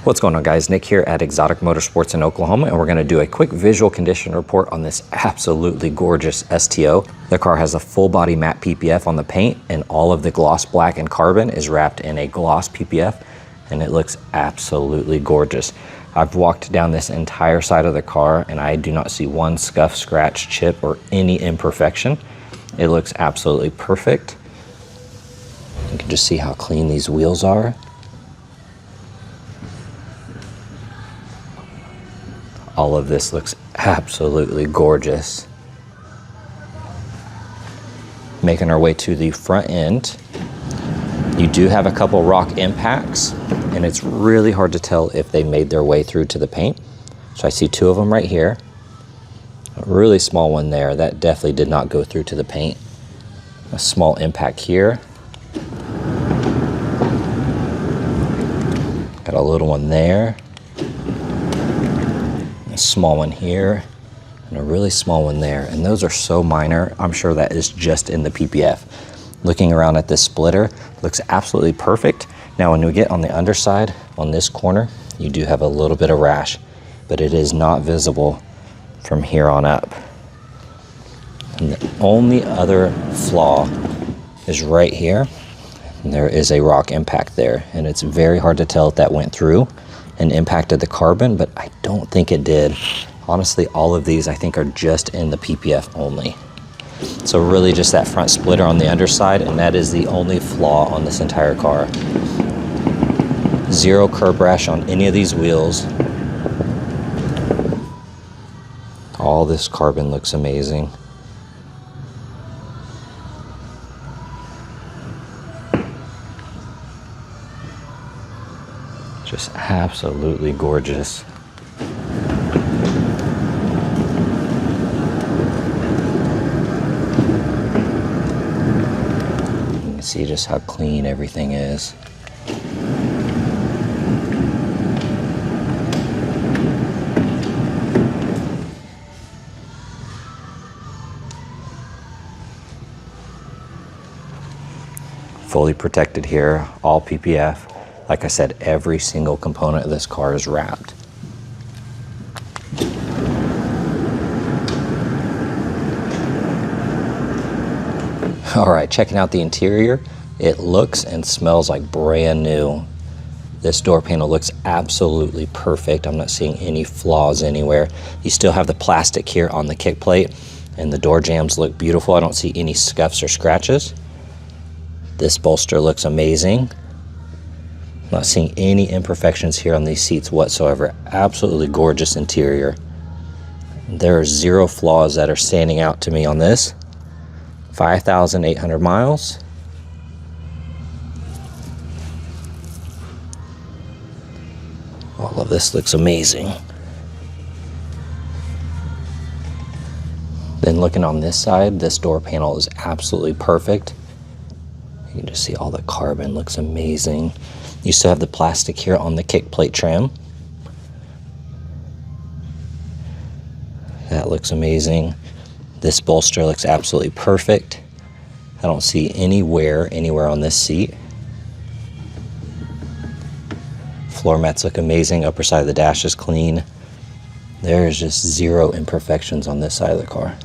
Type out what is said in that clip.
What's going on, guys? Nick here at Exotic Motorsports in Oklahoma, and we're going to do a quick visual condition report on this absolutely gorgeous STO. The car has a full body matte PPF on the paint, and all of the gloss black and carbon is wrapped in a gloss PPF, and it looks absolutely gorgeous. I've walked down this entire side of the car and I do not see one scuff, scratch, chip, or any imperfection. It looks absolutely perfect. You can just see how clean these wheels are. All of this looks absolutely gorgeous. Making our way to the front end, you do have a couple rock impacts, and it's really hard to tell if they made their way through to the paint. So I see two of them right here. A really small one there, that definitely did not go through to the paint. A small impact here. Got a little one there. Small one here and a really small one there, and those are so minor. I'm sure that is just in the PPF. Looking around at this splitter, looks absolutely perfect. Now when we get on the underside on this corner, you do have a little bit of rash, but it is not visible from here on up. And the only other flaw is right here, and there is a rock impact there, and it's very hard to tell if that went through and impacted the carbon, but I don't think it did. Honestly, all of these I think are just in the PPF only. So really just that front splitter on the underside, and that is the only flaw on this entire car. Zero curb rash on any of these wheels. All this carbon looks amazing. Just absolutely gorgeous. You can see just how clean everything is. Fully protected here, all PPF. Like I said, every single component of this car is wrapped. All right, checking out the interior. It looks and smells like brand new. This door panel looks absolutely perfect. I'm not seeing any flaws anywhere. You still have the plastic here on the kick plate, and the door jambs look beautiful. I don't see any scuffs or scratches. This bolster looks amazing. Not seeing any imperfections here on these seats whatsoever. Absolutely gorgeous interior. There are zero flaws that are standing out to me on this. 5,800 miles. All of this looks amazing. Then looking on this side, this door panel is absolutely perfect. You can just see all the carbon looks amazing. You still have the plastic here on the kick plate trim. That looks amazing. This bolster looks absolutely perfect. I don't see any wear anywhere on this seat. Floor mats look amazing. Upper side of the dash is clean. There is just zero imperfections on this side of the car.